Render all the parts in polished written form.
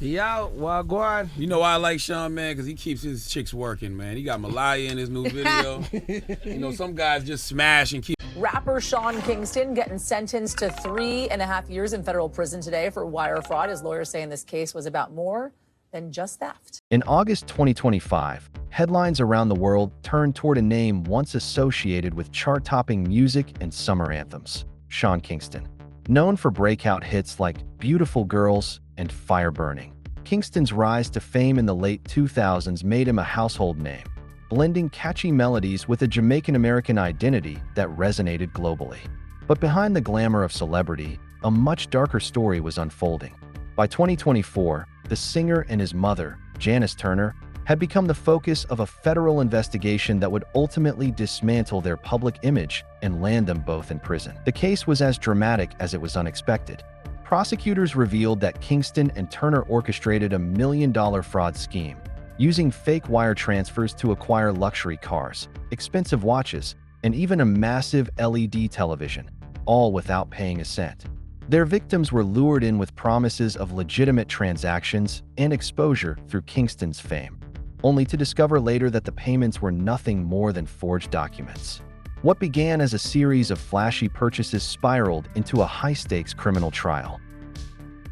He out, Wagwan. You know why I like Sean, man? Because he keeps his chicks working, man. He got Malaya in his new video. You know, some guys just smash and keep. Rapper Sean Kingston getting sentenced to 3.5 years in federal prison today for wire fraud. His lawyers saying this case was about more than just theft. In August 2025, headlines around the world turned toward a name once associated with chart-topping music and summer anthems, Sean Kingston. Known for breakout hits like Beautiful Girls and Fire Burning, Kingston's rise to fame in the late 2000s made him a household name, blending catchy melodies with a Jamaican-American identity that resonated globally. But behind the glamour of celebrity, a much darker story was unfolding. By 2024, the singer and his mother, Janice Turner, had become the focus of a federal investigation that would ultimately dismantle their public image and land them both in prison. The case was as dramatic as it was unexpected. Prosecutors revealed that Kingston and Turner orchestrated a $1 million fraud scheme, using fake wire transfers to acquire luxury cars, expensive watches, and even a massive LED television, all without paying a cent. Their victims were lured in with promises of legitimate transactions and exposure through Kingston's fame, only to discover later that the payments were nothing more than forged documents. What began as a series of flashy purchases spiraled into a high-stakes criminal trial.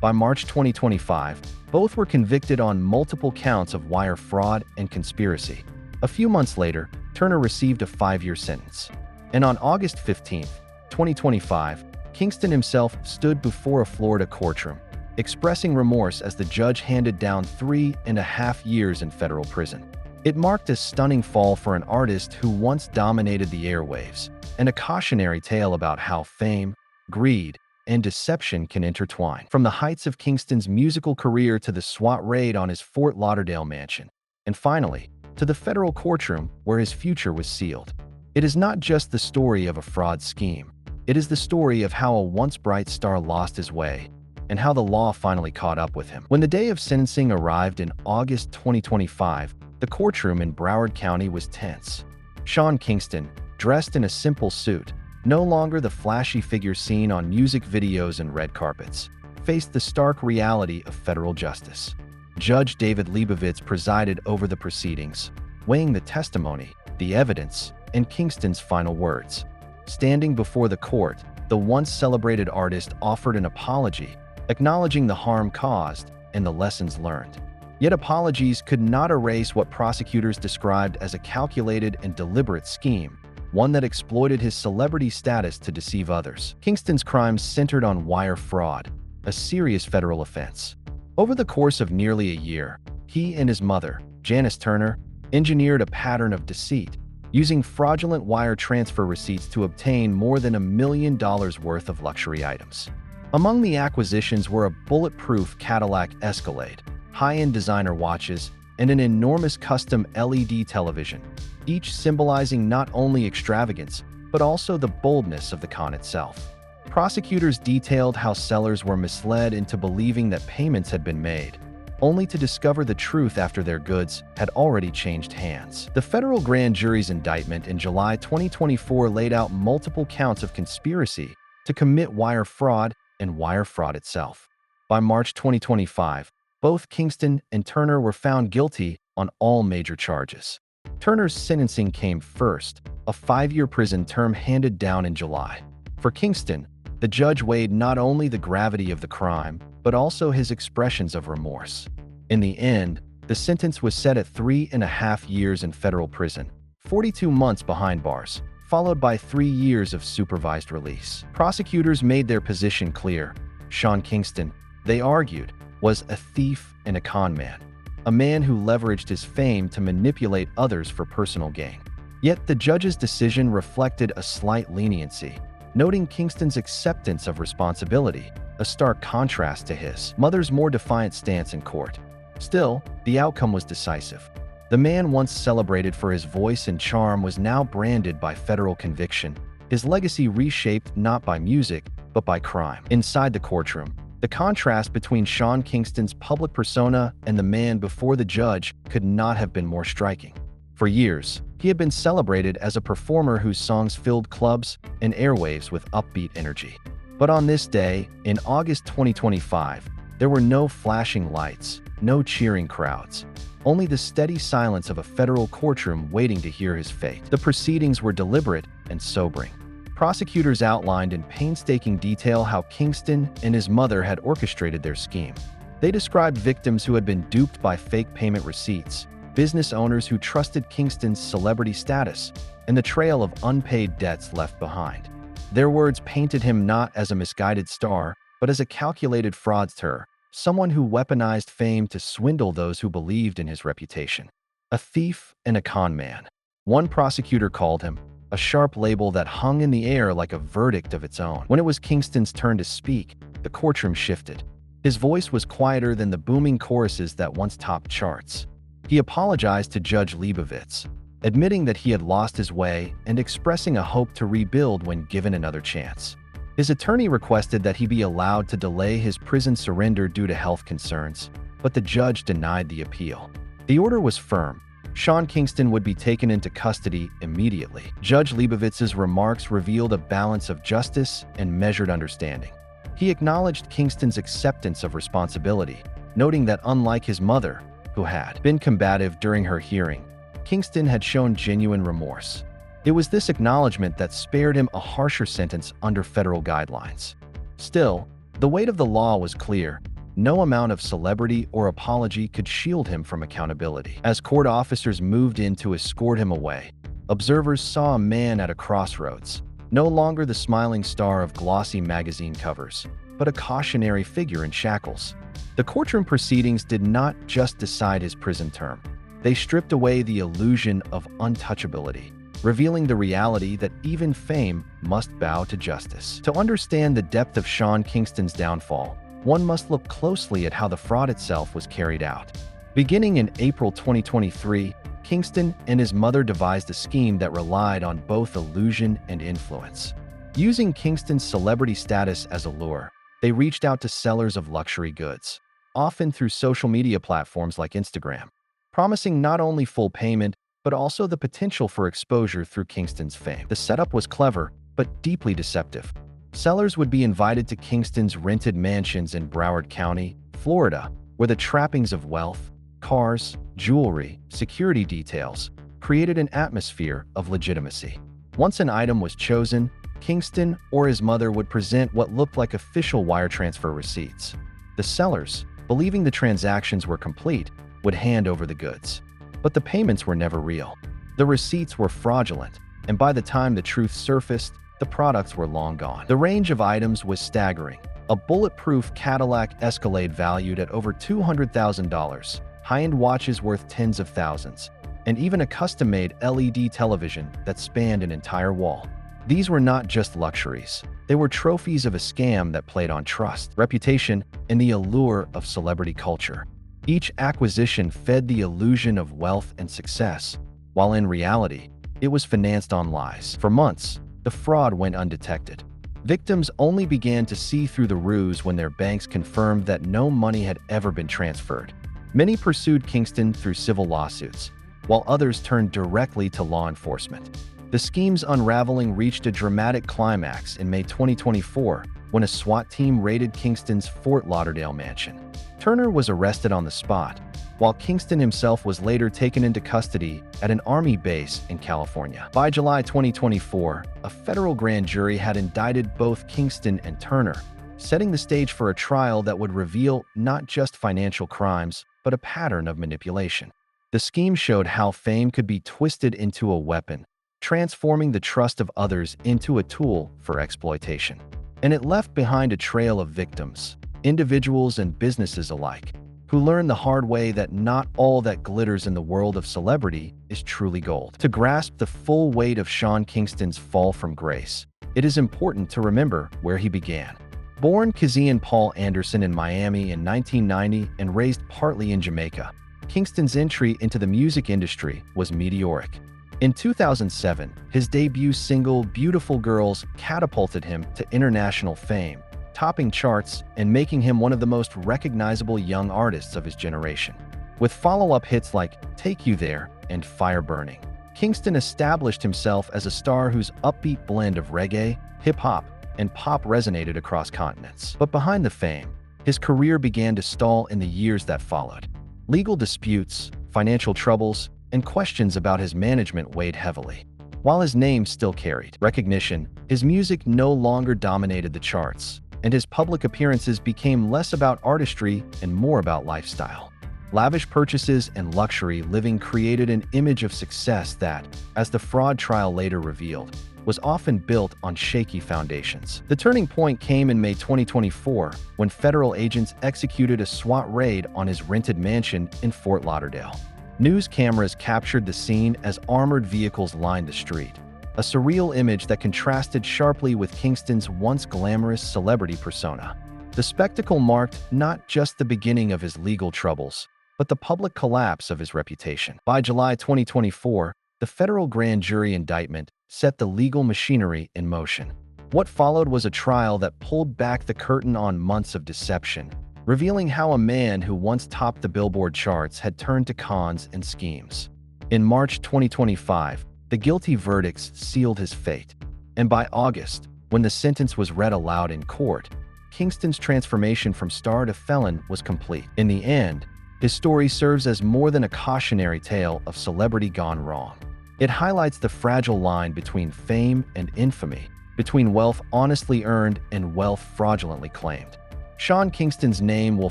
By March 2025, both were convicted on multiple counts of wire fraud and conspiracy. A few months later, Turner received a 5-year sentence. And on August 15, 2025, Kingston himself stood before a Florida courtroom, expressing remorse as the judge handed down 3.5 years in federal prison. It marked a stunning fall for an artist who once dominated the airwaves, and a cautionary tale about how fame, greed, and deception can intertwine. From the heights of Kingston's musical career to the SWAT raid on his Fort Lauderdale mansion, and finally, to the federal courtroom where his future was sealed. It is not just the story of a fraud scheme. It is the story of how a once bright star lost his way, and how the law finally caught up with him. When the day of sentencing arrived in August 2025, the courtroom in Broward County was tense. Sean Kingston, dressed in a simple suit, no longer the flashy figure seen on music videos and red carpets, faced the stark reality of federal justice. Judge David Leibovitz presided over the proceedings, weighing the testimony, the evidence, and Kingston's final words. Standing before the court, the once celebrated artist offered an apology, acknowledging the harm caused and the lessons learned. Yet apologies could not erase what prosecutors described as a calculated and deliberate scheme, one that exploited his celebrity status to deceive others. Kingston's crimes centered on wire fraud, a serious federal offense. Over the course of nearly a year, he and his mother, Janice Turner, engineered a pattern of deceit, using fraudulent wire transfer receipts to obtain more than $1 million worth of luxury items. Among the acquisitions were a bulletproof Cadillac Escalade, high-end designer watches, and an enormous custom LED television, each symbolizing not only extravagance, but also the boldness of the con itself. Prosecutors detailed how sellers were misled into believing that payments had been made, only to discover the truth after their goods had already changed hands. The federal grand jury's indictment in July 2024 laid out multiple counts of conspiracy to commit wire fraud and wire fraud itself. By March 2025, both Kingston and Turner were found guilty on all major charges. Turner's sentencing came first, a 5-year prison term handed down in July. For Kingston, the judge weighed not only the gravity of the crime, but also his expressions of remorse. In the end, the sentence was set at 3.5 years in federal prison, 42 months behind bars, followed by 3 years of supervised release. Prosecutors made their position clear. Sean Kingston, they argued, was a thief and a con man, a man who leveraged his fame to manipulate others for personal gain. Yet the judge's decision reflected a slight leniency, noting Kingston's acceptance of responsibility, a stark contrast to his mother's more defiant stance in court. Still, the outcome was decisive. The man once celebrated for his voice and charm was now branded by federal conviction, his legacy reshaped not by music, but by crime. Inside the courtroom, the contrast between Sean Kingston's public persona and the man before the judge could not have been more striking. For years, he had been celebrated as a performer whose songs filled clubs and airwaves with upbeat energy. But on this day, in August 2025, There were no flashing lights, no cheering crowds, only the steady silence of a federal courtroom waiting to hear his fate. The proceedings were deliberate and sobering. Prosecutors outlined in painstaking detail how Kingston and his mother had orchestrated their scheme. They described victims who had been duped by fake payment receipts, business owners who trusted Kingston's celebrity status, and the trail of unpaid debts left behind. Their words painted him not as a misguided star, but as a calculated fraudster, someone who weaponized fame to swindle those who believed in his reputation. A thief and a con man. One prosecutor called him, a sharp label that hung in the air like a verdict of its own. When it was Kingston's turn to speak, the courtroom shifted. His voice was quieter than the booming choruses that once topped charts. He apologized to Judge Leibovitz, admitting that he had lost his way and expressing a hope to rebuild when given another chance. His attorney requested that he be allowed to delay his prison surrender due to health concerns, but the judge denied the appeal. The order was firm. Sean Kingston would be taken into custody immediately. Judge Leibovitz's remarks revealed a balance of justice and measured understanding. He acknowledged Kingston's acceptance of responsibility, noting that unlike his mother, who had been combative during her hearing, Kingston had shown genuine remorse. It was this acknowledgement that spared him a harsher sentence under federal guidelines. Still, the weight of the law was clear. No amount of celebrity or apology could shield him from accountability. As court officers moved in to escort him away, observers saw a man at a crossroads, no longer the smiling star of glossy magazine covers, but a cautionary figure in shackles. The courtroom proceedings did not just decide his prison term. They stripped away the illusion of untouchability, revealing the reality that even fame must bow to justice. To understand the depth of Sean Kingston's downfall, one must look closely at how the fraud itself was carried out. Beginning in April 2023, Kingston and his mother devised a scheme that relied on both illusion and influence. Using Kingston's celebrity status as a lure, they reached out to sellers of luxury goods, often through social media platforms like Instagram, promising not only full payment, but also the potential for exposure through Kingston's fame. The setup was clever, but deeply deceptive. Sellers would be invited to Kingston's rented mansions in Broward County, Florida, where the trappings of wealth, cars, jewelry, security details created an atmosphere of legitimacy. Once an item was chosen, Kingston or his mother would present what looked like official wire transfer receipts. The sellers, believing the transactions were complete, would hand over the goods. But the payments were never real. The receipts were fraudulent, and by the time the truth surfaced, the products were long gone. The range of items was staggering. A bulletproof Cadillac Escalade valued at over $200,000, high-end watches worth tens of thousands, and even a custom-made LED television that spanned an entire wall. These were not just luxuries. They were trophies of a scam that played on trust, reputation, and the allure of celebrity culture. Each acquisition fed the illusion of wealth and success, while in reality, it was financed on lies. For months, the fraud went undetected. Victims only began to see through the ruse when their banks confirmed that no money had ever been transferred. Many pursued Kingston through civil lawsuits, while others turned directly to law enforcement. The scheme's unraveling reached a dramatic climax in May 2024 when a SWAT team raided Kingston's Fort Lauderdale mansion. Turner was arrested on the spot, while Kingston himself was later taken into custody at an Army base in California. By July 2024, a federal grand jury had indicted both Kingston and Turner, setting the stage for a trial that would reveal not just financial crimes, but a pattern of manipulation. The scheme showed how fame could be twisted into a weapon, transforming the trust of others into a tool for exploitation. And it left behind a trail of victims, individuals and businesses alike, who learned the hard way that not all that glitters in the world of celebrity is truly gold. To grasp the full weight of Sean Kingston's fall from grace, it is important to remember where he began. Born Kezian Paul Anderson in Miami in 1990 and raised partly in Jamaica, Kingston's entry into the music industry was meteoric. In 2007, his debut single Beautiful Girls catapulted him to international fame, topping charts and making him one of the most recognizable young artists of his generation. With follow-up hits like Take You There and Fire Burning, Kingston established himself as a star whose upbeat blend of reggae, hip-hop, and pop resonated across continents. But behind the fame, his career began to stall in the years that followed. Legal disputes, financial troubles, and questions about his management weighed heavily. While his name still carried recognition, his music no longer dominated the charts, and his public appearances became less about artistry and more about lifestyle. Lavish purchases and luxury living created an image of success that, as the fraud trial later revealed, was often built on shaky foundations. The turning point came in May 2024 when federal agents executed a SWAT raid on his rented mansion in Fort Lauderdale. News cameras captured the scene as armored vehicles lined the street, a surreal image that contrasted sharply with Kingston's once glamorous celebrity persona. The spectacle marked not just the beginning of his legal troubles, but the public collapse of his reputation. By July 2024, the federal grand jury indictment set the legal machinery in motion. What followed was a trial that pulled back the curtain on months of deception, revealing how a man who once topped the Billboard charts had turned to cons and schemes. In March 2025, the guilty verdicts sealed his fate, and by August, when the sentence was read aloud in court, Kingston's transformation from star to felon was complete. In the end, his story serves as more than a cautionary tale of celebrity gone wrong. It highlights the fragile line between fame and infamy, between wealth honestly earned and wealth fraudulently claimed. Sean Kingston's name will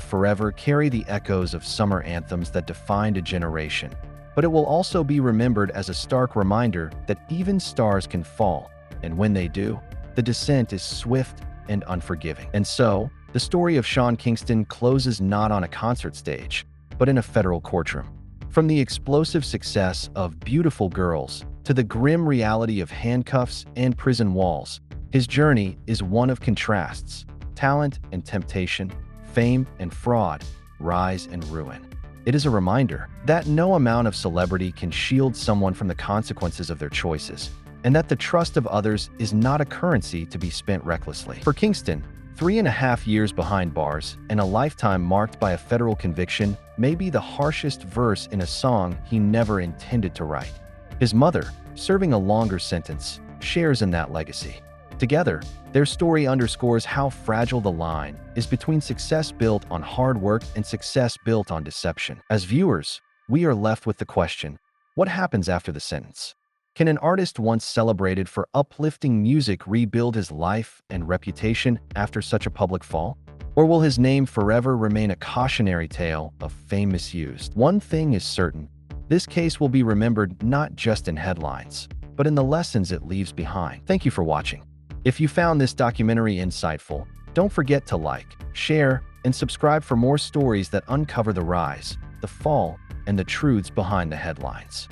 forever carry the echoes of summer anthems that defined a generation, but it will also be remembered as a stark reminder that even stars can fall, and when they do, the descent is swift and unforgiving. And so, the story of Sean Kingston closes not on a concert stage, but in a federal courtroom. From the explosive success of Beautiful Girls to the grim reality of handcuffs and prison walls, his journey is one of contrasts: talent and temptation, fame and fraud, rise and ruin. It is a reminder that no amount of celebrity can shield someone from the consequences of their choices, and that the trust of others is not a currency to be spent recklessly. For Kingston, 3.5 years behind bars and a lifetime marked by a federal conviction may be the harshest verse in a song he never intended to write. His mother, serving a longer sentence, shares in that legacy. Together, their story underscores how fragile the line is between success built on hard work and success built on deception. As viewers, we are left with the question: what happens after the sentence? Can an artist once celebrated for uplifting music rebuild his life and reputation after such a public fall? Or will his name forever remain a cautionary tale of fame misused? One thing is certain: this case will be remembered not just in headlines, but in the lessons it leaves behind. Thank you for watching. If you found this documentary insightful, don't forget to like, share, and subscribe for more stories that uncover the rise, the fall, and the truths behind the headlines.